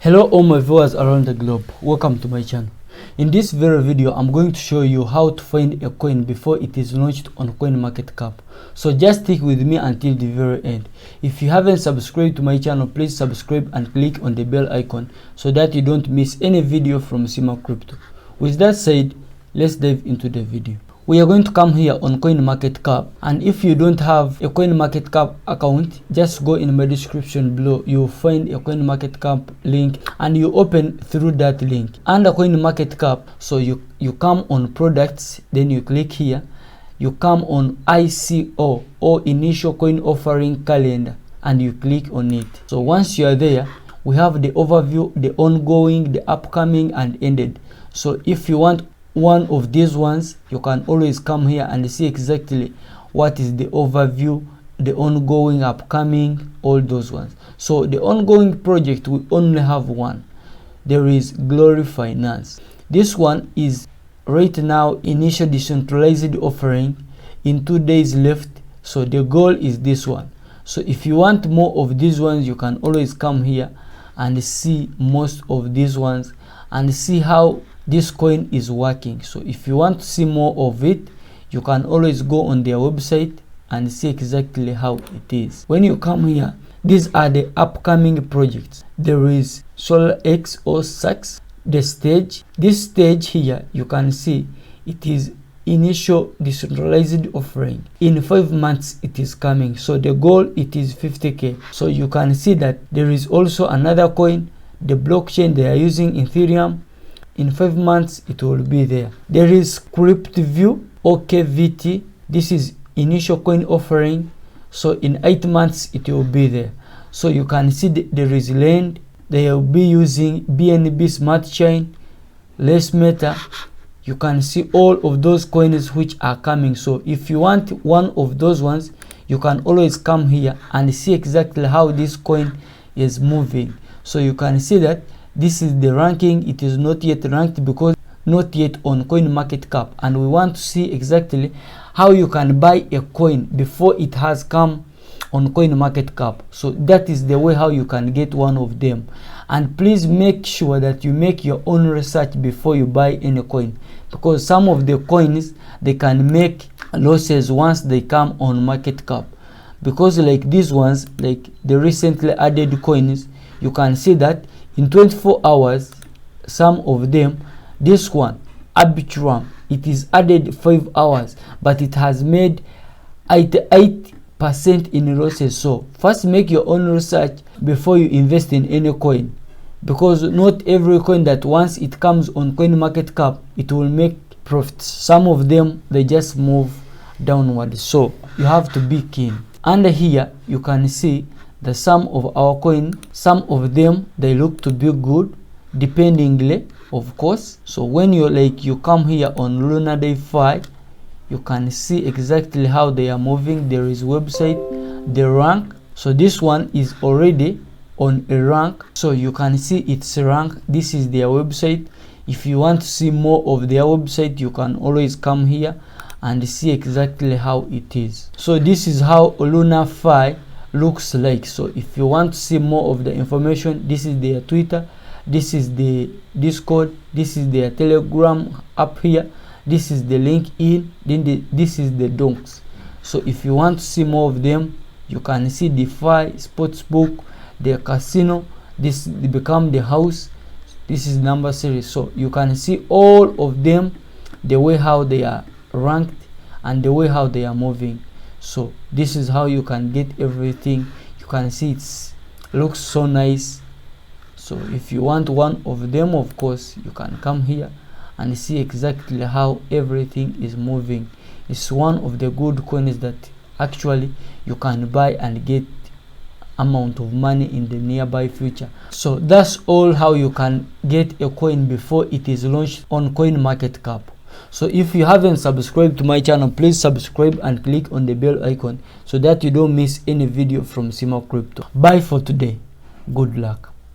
Hello all my viewers around the globe, welcome to my channel. In this very video I'm going to show you how to find a coin before it is launched on Coinmarketcap. So just stick with me until the very end. If you haven't subscribed to my channel, please subscribe and click on the bell icon so that you don't miss any video from Sima Crypto. With that said, let's dive into the video. We are going to come here on Coinmarketcap, and if you don't have a Coinmarketcap account, just go in my description below. You'll find a Coinmarketcap link and you open through that link. Under Coinmarketcap, so you come on products, then you click here. You come on ICO or initial coin offering calendar and you click on it. So once you are there, we have the overview, the ongoing, the upcoming and ended. So if you want one of these ones, you can always come here and see exactly what is the overview, the ongoing, upcoming, all those ones. So the ongoing project, we only have one. There is Glory Finance. This one is right now initial decentralized offering, in 2 days left. So the goal is this one. So if you want more of these ones, you can always come here and see most of these ones and see how this coin is working. So if you want to see more of it, you can always go on their website and see exactly how it is. When you come here, these are the upcoming projects. There is Solar X or Sax, the stage. This stage here, you can see it is initial decentralized offering. In 5 months it is coming. So the goal, it is 50k. So you can see that there is also another coin, the blockchain they are using, Ethereum. In 5 months it will be there. There is CryptView or KVT. This is initial coin offering. So in 8 months it will be there. So you can see there is land. They will be using BNB Smart Chain, Less Meta. You can see all of those coins which are coming. So if you want one of those ones, you can always come here and see exactly how this coin is moving. So you can see that this is the ranking. It is not yet ranked because not yet on Coinmarketcap, and we want to see exactly how you can buy a coin before it has come on Coinmarketcap. So that is the way how you can get one of them. And please make sure that you make your own research before you buy any coin, because some of the coins, they can make losses once they come on Marketcap. Because like these ones, like the recently added coins, you can see that in 24 hours, some of them, this one, Arbitrum, it is added 5 hours, but it has made 88% in losses. So first make your own research before you invest in any coin, because not every coin that once it comes on Coinmarketcap, it will make profits. Some of them, they just move downward. So you have to be keen. Under here, you can see the sum of our coin. Some of them, they look to be good dependingly, of course. So when you come here on Lunar Day 5, you can see exactly how they are moving. There is website, the rank. So this one is already on a rank, so you can see its rank. This is their website. If you want to see more of their website, you can always come here and see exactly how it is. So this is how Lunar 5 looks like. So if you want to see more of the information, this is their Twitter, this is the Discord, this is their Telegram up here, this is the link in, then this is the donks. So if you want to see more of them, you can see the DeFi, Sportsbook, the casino, this become the house, this is number series. So you can see all of them, the way how they are ranked and the way how they are moving. So this is how you can get everything. You can see it looks so nice. So if you want one of them, of course, you can come here and see exactly how everything is moving. It's one of the good coins that actually you can buy and get amount of money in the nearby future. So that's all how you can get a coin before it is launched on Coinmarketcap. So if you haven't subscribed to my channel, please subscribe and click on the bell icon so that you don't miss any video from Sima Crypto. Bye for today. Good luck.